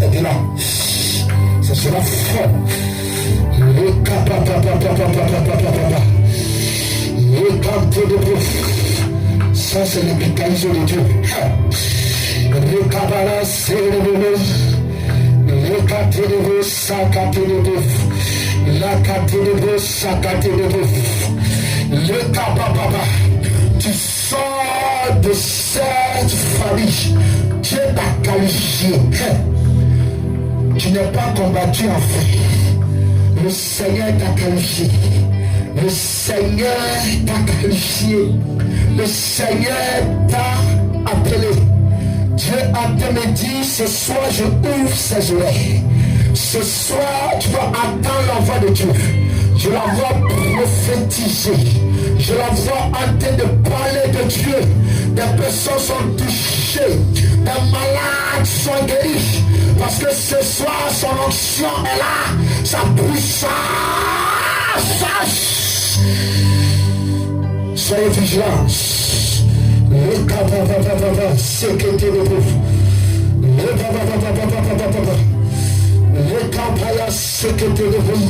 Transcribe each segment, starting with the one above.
Et là, ce sera fort. Le camp de bouffe. Ça, c'est le mécanisme de Dieu. Le cabala, c'est le café de bouffe, ça, café de bouffe. La café de bouffe, ça, café de bouffe. Le cababa, tu sors de cette famille. Dieu t'a qualifié. Tu n'es pas combattu en fait. Le Seigneur t'a qualifié. Le Seigneur t'a qualifié. Le Seigneur t'a appelé. Dieu a te dit, ce soir je ouvre ses oreilles. Ce soir tu vas attendre la voix de Dieu. Je la vois prophétiser. Je la vois en train de parler de Dieu. Des personnes sont touchées. Des malades sont guéris. Parce que ce soir, son onction est là. Sa puissance. Soyez vigilants. Le cababa, sécurité de vous. Le cababa, le cabaya, sécurité de vous.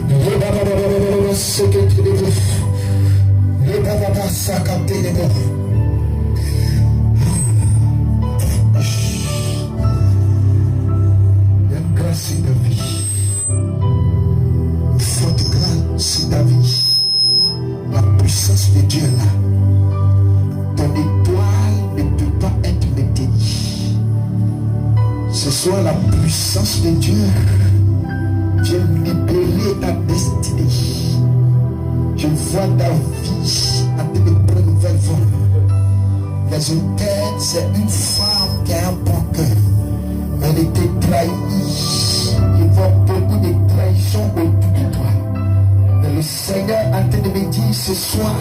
Le cababa, sécurité de vous. Le cababa, sécurité de vous. Grâce sur ta vie, une forte grâce sur ta vie, la puissance de Dieu là, ton étoile ne peut pas être maintenue. Ce soir, la puissance de Dieu vient libérer ta destinée. Je vois ta vie en train de prendre une nouvelle forme. Les hôtels, c'est une femme qui a un bon cœur. Elle était trahie. Il voit beaucoup de trahisons autour de toi. Mais le Seigneur a en train de me dire ce soir,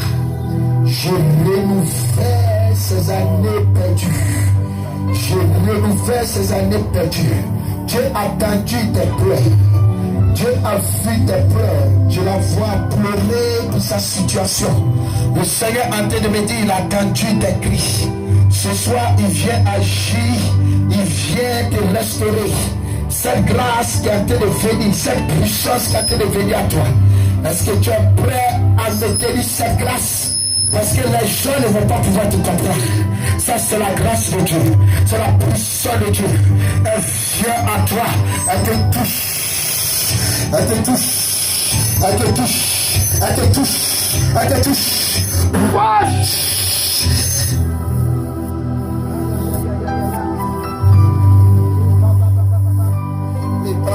je renouvelle ces années perdues. Je renouvelle ces années perdues. Dieu a entendu tes pleurs. Dieu a vu tes pleurs. Je la vois pleurer pour sa situation. Le Seigneur a en train de me dire, il a entendu tes cris. Ce soir, il vient agir. Il vient te restaurer. Cette grâce qui a été de venir, cette puissance qui a été de venir à toi. Est-ce que tu es prêt à maintenir cette grâce? Parce que les gens ne vont pas pouvoir te comprendre. Ça, c'est la grâce de Dieu. C'est la puissance de Dieu. Elle vient à toi. Elle te touche. Elle te touche. Elle te touche. Elle te touche. Elle te touche. Watch.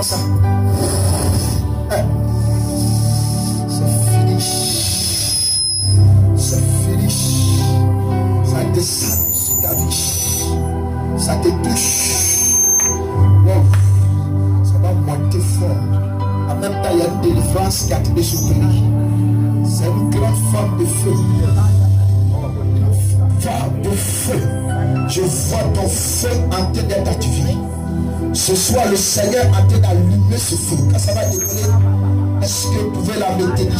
Ça. C'est fini. C'est fini. Ça descend sur ta vie. Ça te touche. Wow. Ça va monter fort. En même temps, il y a une délivrance qui a été surprise. C'est une grande forme de feu. Forme de feu. Je vois ton feu en train d'être activé. Ce soir, le Seigneur a en train d'allumer ce feu. Quand ça va décoller, est-ce que vous pouvez la maintenir?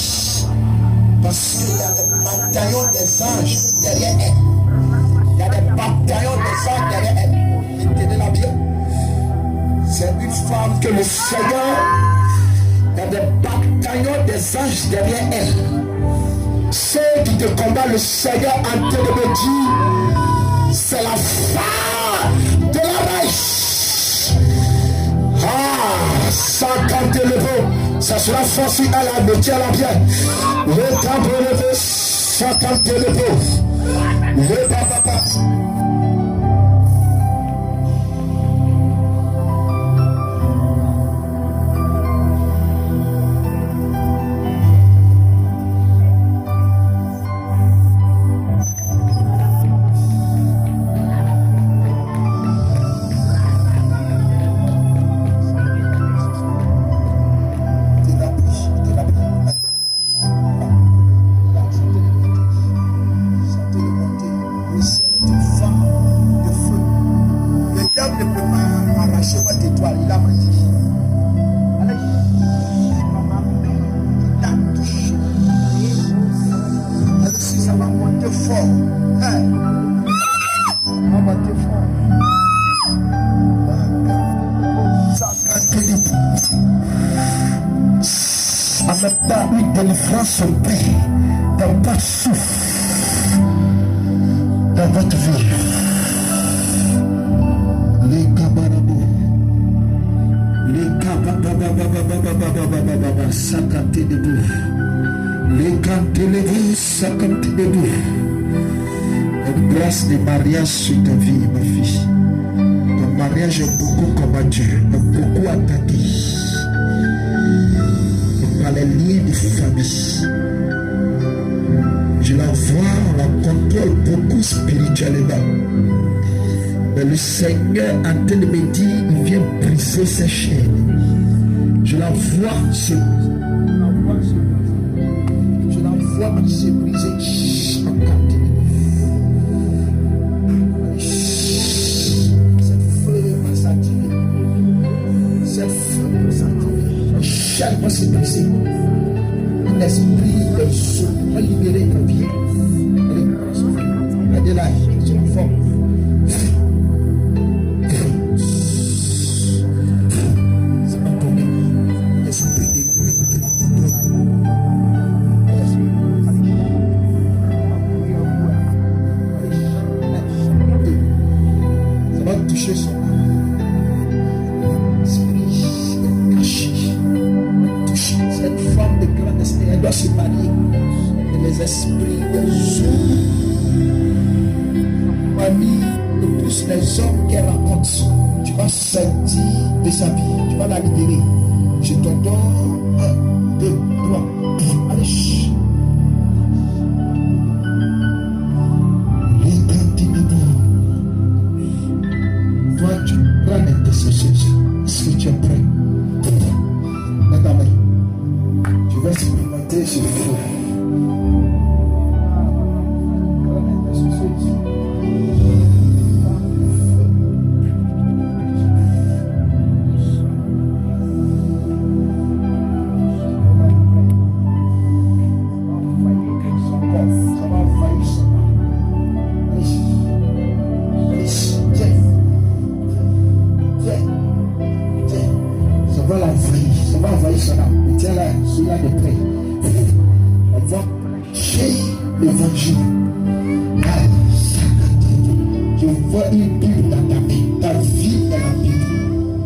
Parce qu'il y a des bataillons des anges derrière elle. Il y a des bataillons des anges derrière elle. Maintenez-la bien. C'est une femme que le Seigneur, il y a des bataillons des anges derrière elle. Ceux qui te combattent, le Seigneur a en train de me dire, c'est la femme de la race. Ah, 50 élevés, ça sera facile à la métier à la bien. Le temps élevé, 50 élevés. Le papa. maintenant une délivrance opère dans votre souffle, dans votre vie. Les cabarabos, les cababababababababababababa, sacanté debout, les cantelevés, sacanté debout. Une grâce de mariage sur ta vie, ma fille. Ton mariage est beaucoup combattu, beaucoup attaqué par les liens de famille. Je la vois, on la contrôle beaucoup spirituellement. Mais le Seigneur en train de me dire, il vient briser ses chaînes. Je la vois se briser. Chaque fois c'est brisé. L'esprit des eaux va libérer ta vie. Regardez là, c'est une forme. C'est pas ton esprit des ça va toucher son âme. Elle doit se marier. Et les esprits des eaux, famille, de plus les hommes qu'elle rencontre, tu vas sortir de sa vie, tu vas la libérer. Je te donne 1, 2, 3. Allez. Toi, tu prends l'intercession. Est-ce que tu es prêt? Maintenant, tu vas expérimenter ce feu. Je vois une Bible dans ta vie. Ta vie est la Bible.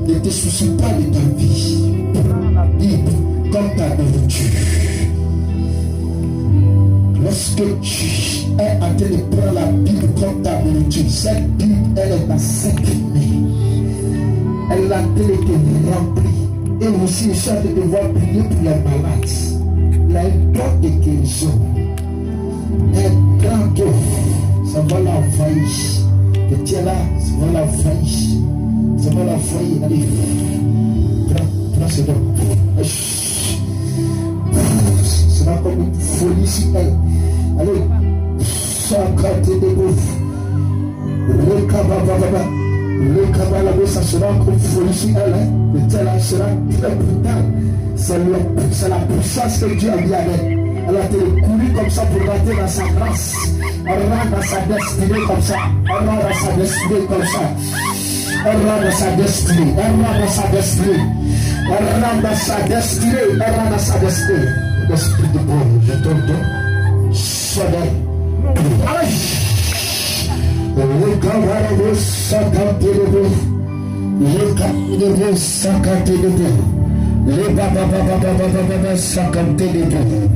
Ne te soucie pas de ta vie. Prends la Bible comme ta nourriture. Lorsque tu es en train de prendre la Bible comme ta nourriture, cette Bible, elle est ta sécurité. Elle est en train de te remplir. Et aussi, je suis en train de devoir prier pour les malades. Il y a un don de guérison. Un grand don. Ça va l'envahir. Le tien là, ça va l'envahir. Ça va l'envahir. Allez. Prends ce don. Ça va comme une folie ici. Allez. Chacun de vous. Le cabababa. Le cabababa, ça sera comme folie ici. Le tien là sera très brutal. C'est la puissance que Dieu a mis avec. Elle a été courue comme ça pour rentrer dans sa grâce. Elle rentre dans sa destinée comme ça. Elle rentre dans sa destinée comme ça. Elle rentre dans sa destinée. Elle rentre dans sa destinée. Elle rentre dans sa destinée. Elle rentre dans sa destinée. L'esprit de Dieu, je te donne. Soleil. Aïe! Le camarade s'accapte de vous. Le camarade s'accapte de vous. Le baba s'accapte de vous.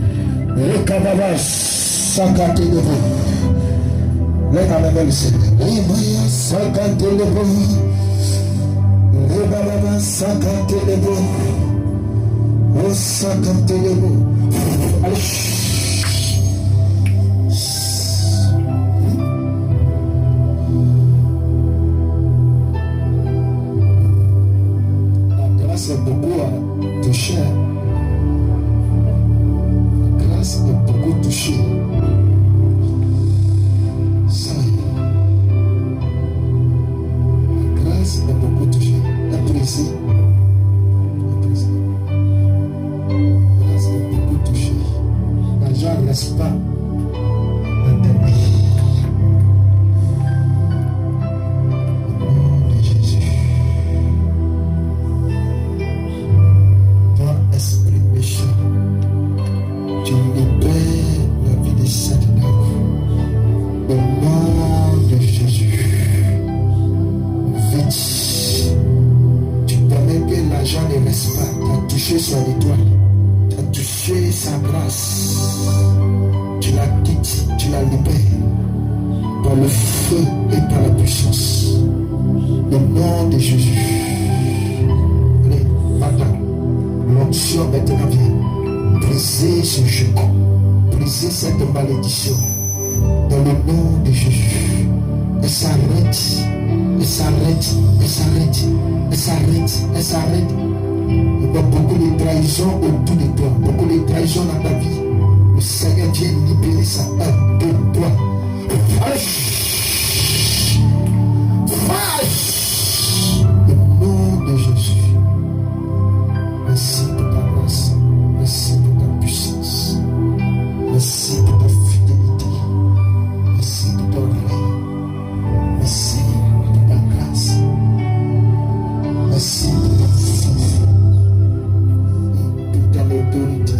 Le cababa s'accapte de vous. Le cababa s'accapte de vous. Le baba s'accapte de vous. Le s'accapte de vous. Allez. La grâce est beaucoup à toucher. La grâce est beaucoup touchée. Ça, la grâce est beaucoup touchée. Appréciez. La grâce est beaucoup touchée. L'argent ne reste pas dans ta vie. Au nom de Jésus. Toi, esprit méchant, quittes. Tu permets que l'argent ne reste pas. Tu as touché son étoile. Tu as touché sa grâce. Tu la quittes, tu la libères. Par le feu et par la puissance. Le nom de Jésus. Allez, madame, l'onction maintenant vient. Brisez ce joug. Brisez cette malédiction. Dans le nom de Jésus. Elle s'arrête. Elle s'arrête. Elle s'arrête. Elle s'arrête. Elle s'arrête. Il y a beaucoup de trahisons autour de toi. Beaucoup de trahisons dans ta vie. Le Seigneur vient libérer ça. 1, 2, 3. Au nom de Jésus. Merci pour ta grâce. Merci pour ta puissance. Merci pour ta fidélité. Merci pour ton règne. Merci pour ta grâce. Merci pour ta force. Pour ta autorité.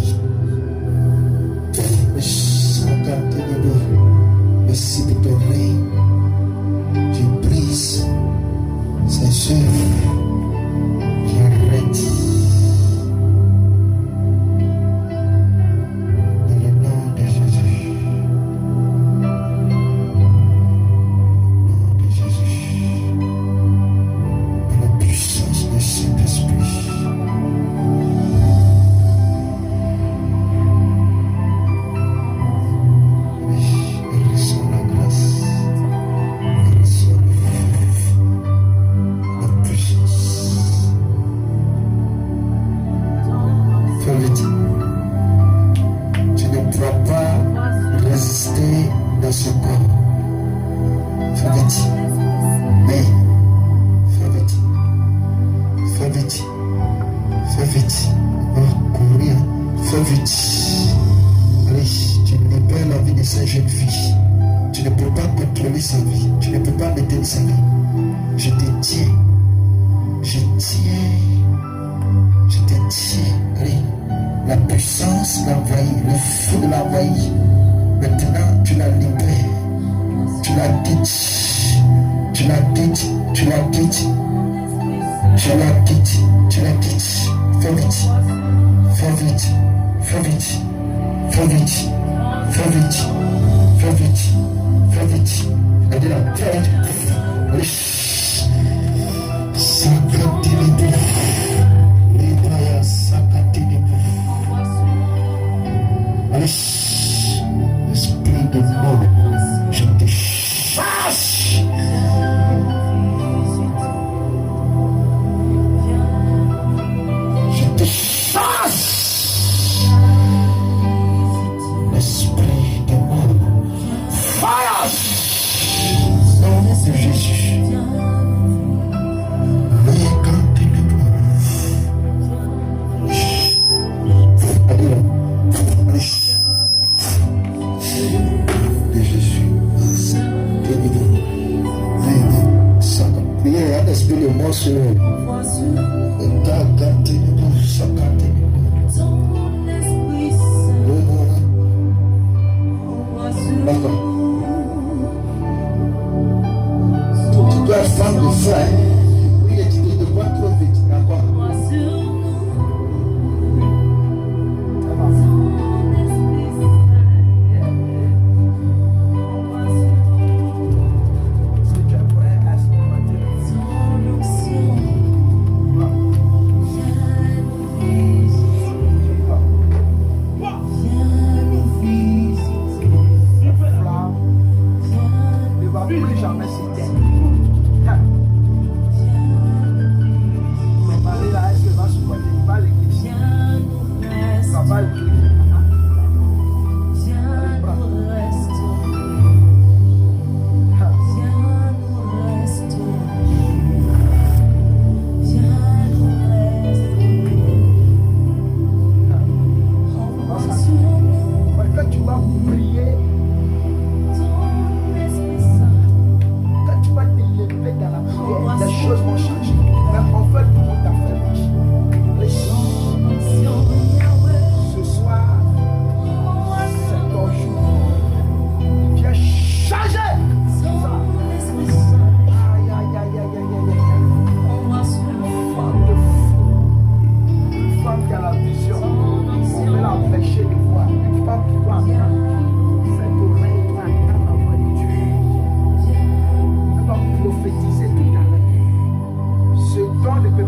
Merci pour ton règne. Je brise ces œuvres. J'arrête. Dans le nom de Jésus. Nom de Jésus. Dans la puissance de Saint-Esprit.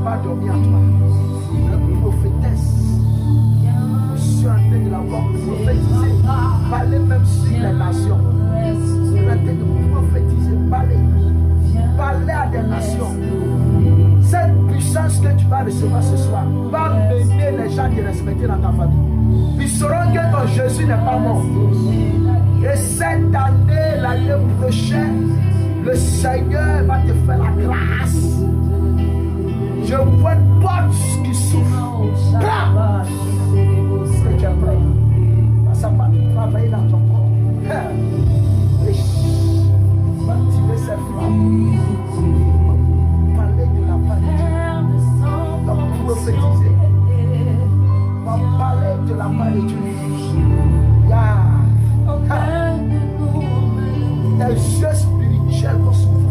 pas dormi à toi. La prophétesse, je suis en train de la voir prophétiser, parler même sur les nations. Je suis en train de prophétiser, parler à des nations. Cette puissance que tu vas recevoir ce soir va mener les gens à te respecter dans ta famille. Ils sauront que ton Jésus n'est pas mort. Et cette année, l'année prochaine, le Seigneur va te faire la grâce. Je vois une porte qui s'ouvre. Est-ce que tu es prêt? Ça va travailler dans ton corps. Va activer cette flamme. Parler de la part de Dieu. Va prophétiser. Va parler de la part de Dieu. Tes yeux spirituels vont s'ouvrir.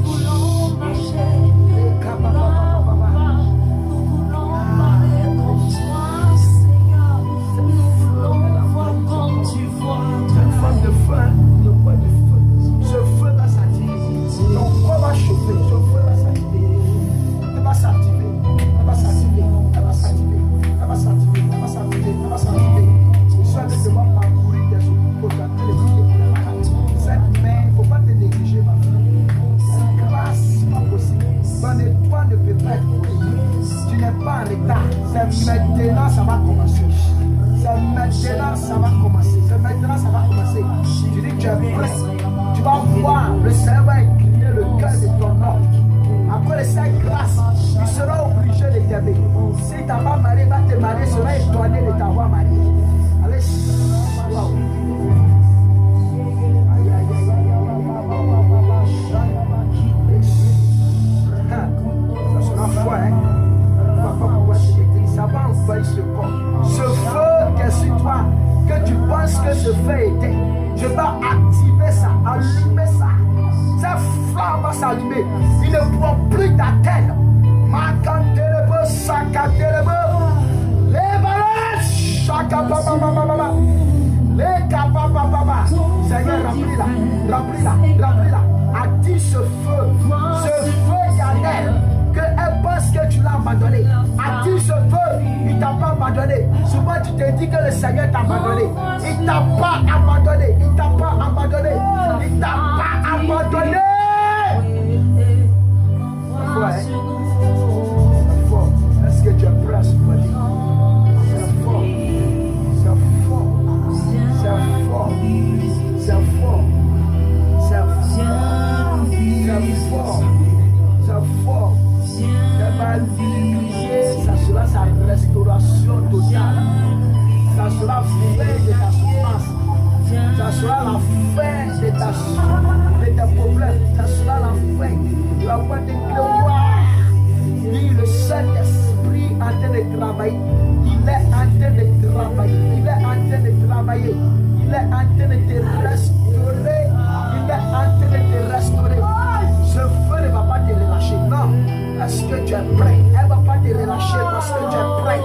C'est maintenant ça va commencer. C'est maintenant ça va commencer. C'est maintenant ça va commencer. Tu dis que tu es prêt. Tu vas voir le Seigneur va incliner le cœur de ton homme. Après cette grâce, tu seras obligé de t'aimer. Si ta femme mariée va te marier, sera étonné de t'avoir marié. Allez, wow. Ça sera fort, hein? Ça va envahir ce corps. Ce feu qui est sur toi, que tu penses que ce feu était, je vais activer ça, allumer ça. Cette flamme va s'allumer. Ils ne pourront plus t'atteindre. Macantelebo, sacantelebo. Les balais, chacapapapapapa. Les capapapapa. Seigneur, remplis-la. Attire ce feu éternel. Qu'elle pense que tu l'as abandonné. Attire ce feu, il ne t'a pas abandonné. Souvent tu te dis que le Seigneur t'a abandonné. Il ne t'a pas abandonné. Il ne t'a pas abandonné. Il ne t'a pas abandonné. C'est fort. Est-ce que tu es prêt à se dire? C'est fort. C'est fort. C'est fort. C'est fort. C'est fort. C'est fort. Ça sera sa restauration totale. Ça sera la fin de ta souffrance. Ça sera la fin de tes problèmes. Ça sera la fin. Tu vas voir des gloires. Dis le Saint-Esprit en train de travailler. Il est en train de travailler. Il est en train de travailler. Il est en train de te restaurer. Il est en train de te restaurer. Ce feu ne va pas te relâcher. Non. Est-ce que tu es prêt? Elle ne va pas te relâcher parce que tu es prêt.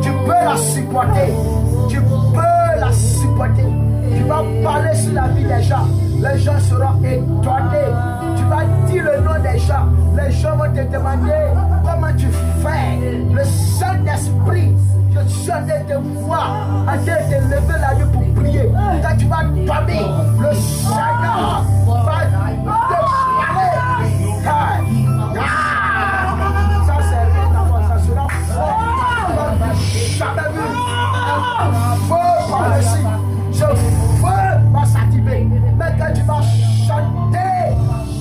Tu peux la supporter. Tu peux la supporter. Tu vas parler sur la vie des gens. Les gens seront étonnés. Tu vas dire le nom des gens. Les gens vont te demander comment tu fais. Le Saint-Esprit, je suis en train de te voir, en train de te lever la nuit pour prier. Quand tu vas tomber, le Seigneur va te parler. Jamais vu un feu par-dessus. Ce feu va s'activer. Mais quand tu vas chanter,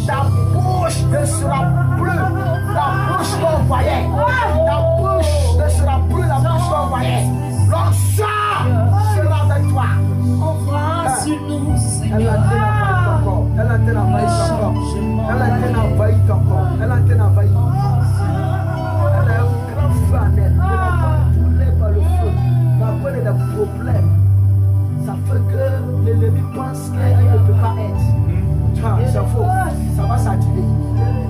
ta bouche ne sera plus la bouche qu'on voyait. Ta bouche ne sera plus la bouche qu'on voyait. L'onction sera avec toi. Elle a envahi ton corps. Elle a envahi ton corps. Elle a envahi ton corps. Elle a un grand feu en elle. Des problèmes, ça fait que l'ennemi pense qu'elle ne peut pas être. C'est faux, ça va s'activer.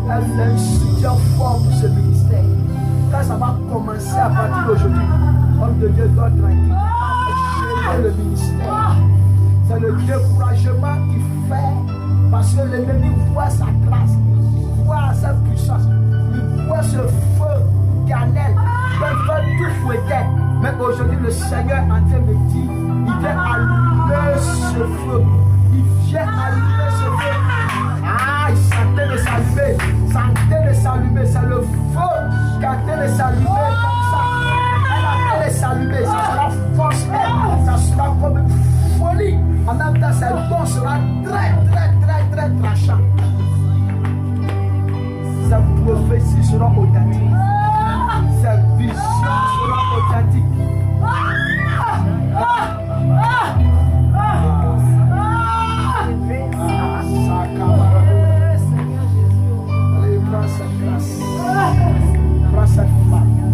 Elle est une super forme pour ce ministère. Quand ça va commencer à partir d'aujourd'hui, homme de Dieu doit tranquille. Gérer le ministère. C'est le découragement qui fait parce que l'ennemi voit sa grâce, il voit sa puissance, il voit ce feu qui en elle. aujourd'hui le Seigneur est en train de dire, il vient allumer ce feu. Il vient allumer ce feu. Ah, il sentait de s'allumer. Sentait de s'allumer. C'est le feu qui a été de s'allumer comme ça. Elle a été de s'allumer. Ça sera force. Ça sera comme une folie. En même temps, ce don sera très tranchant. Ces prophéties seront authentiques. Ces visions seront authentiques. Allez, prends cette grâce. Prends cette flamme.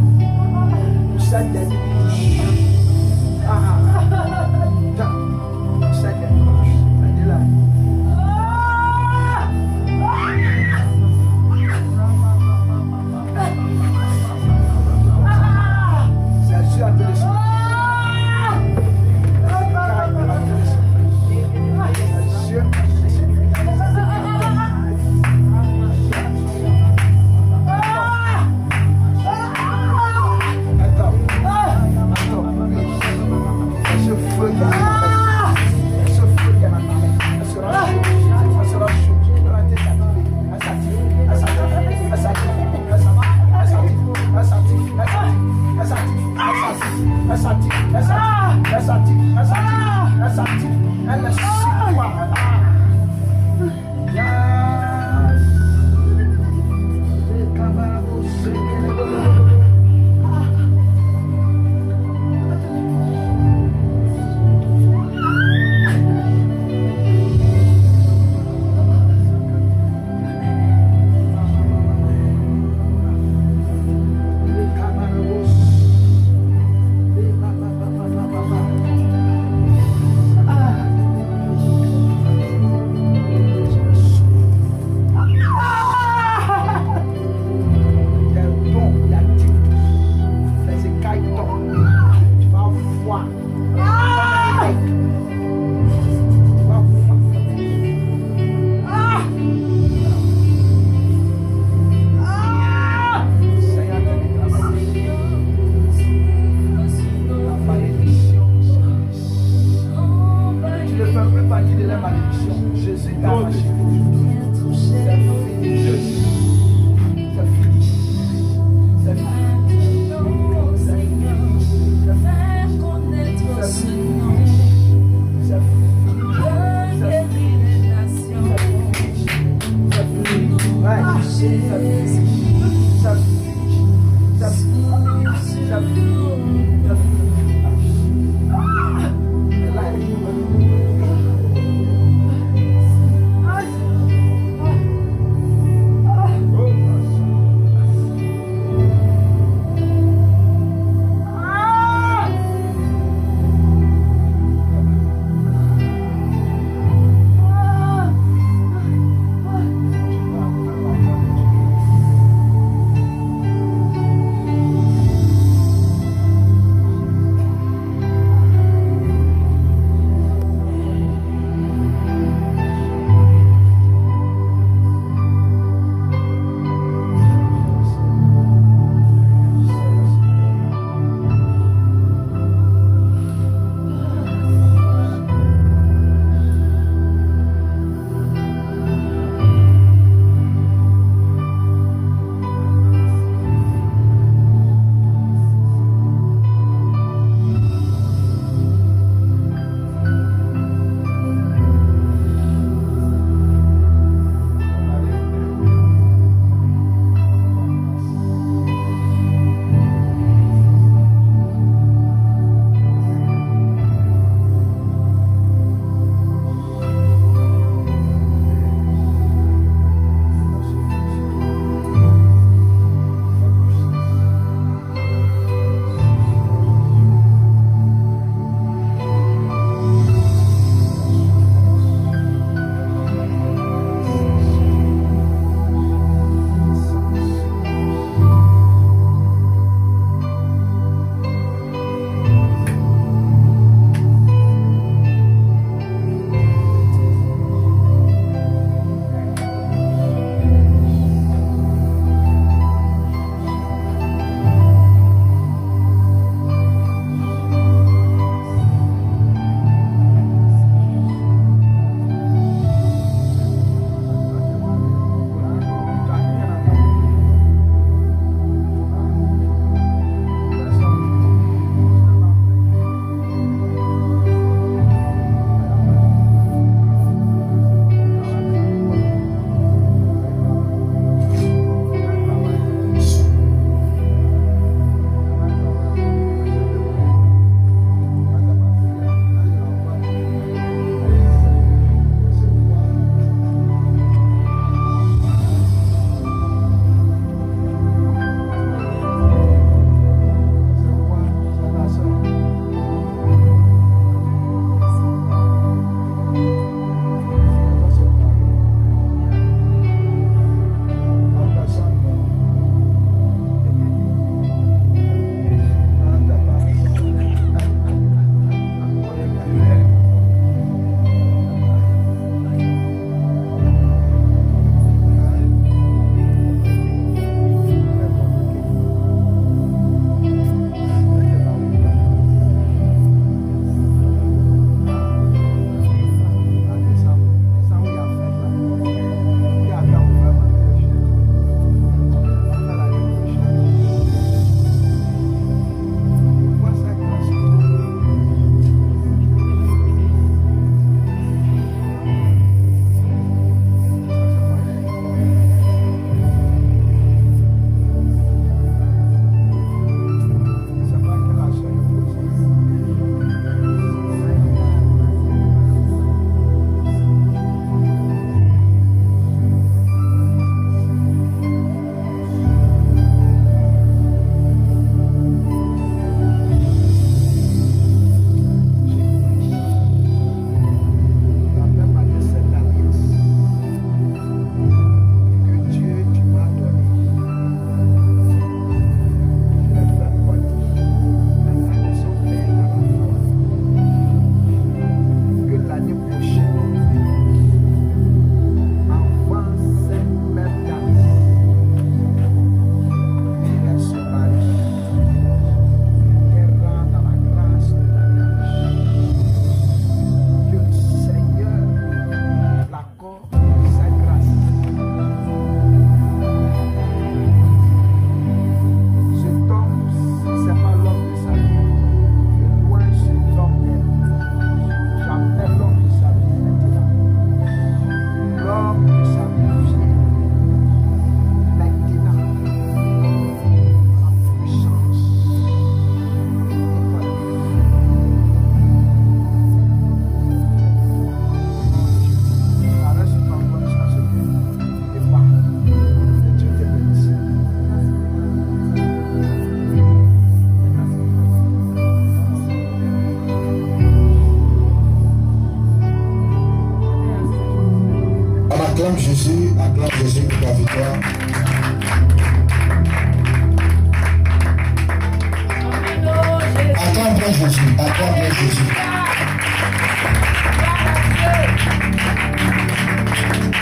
Jésus. Acclame Jésus.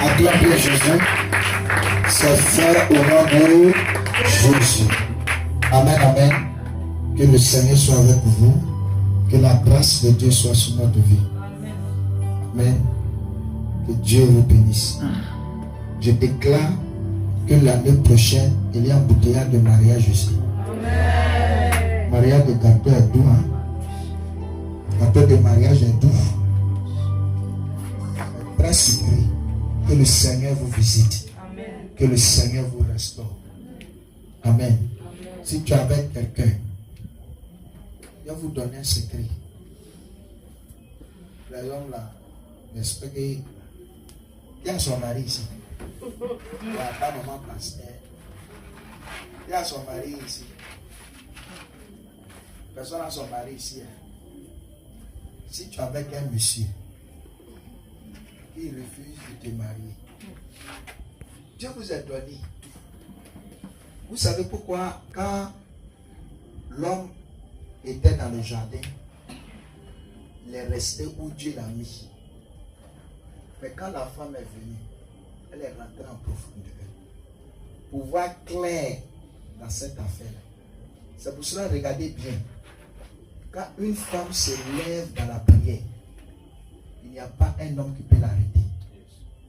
Acclame Jésus. C'est fait au nom de Jésus. Amen, amen. Que le Seigneur soit avec vous. Que la grâce de Dieu soit sur notre vie. Amen. Que Dieu vous bénisse. Je déclare que l'année prochaine, il y a un embouteillage de mariage ici. Mariage de gâteau est doux. Gâteau de mariage est doux. Très surpris. Que le Seigneur vous visite. Que le Seigneur vous restaure. Amen. Si tu es avec quelqu'un, je vais vous donner un secret. L'homme là, j'espère qu'il y a son mari ici. Il n'y a pas de maman place. Il y a son mari ici. Personne n'a son mari ici. Si tu es avec un monsieur qui refuse de te marier, Dieu vous a donné. Vous savez pourquoi quand l'homme était dans le jardin, il est resté où Dieu l'a mis. Mais quand la femme est venue, elle est rentrée en profondeur pour voir clair dans cette affaire. C'est pour cela, regardez bien. Quand une femme se lève dans la prière, il n'y a pas un homme qui peut l'arrêter.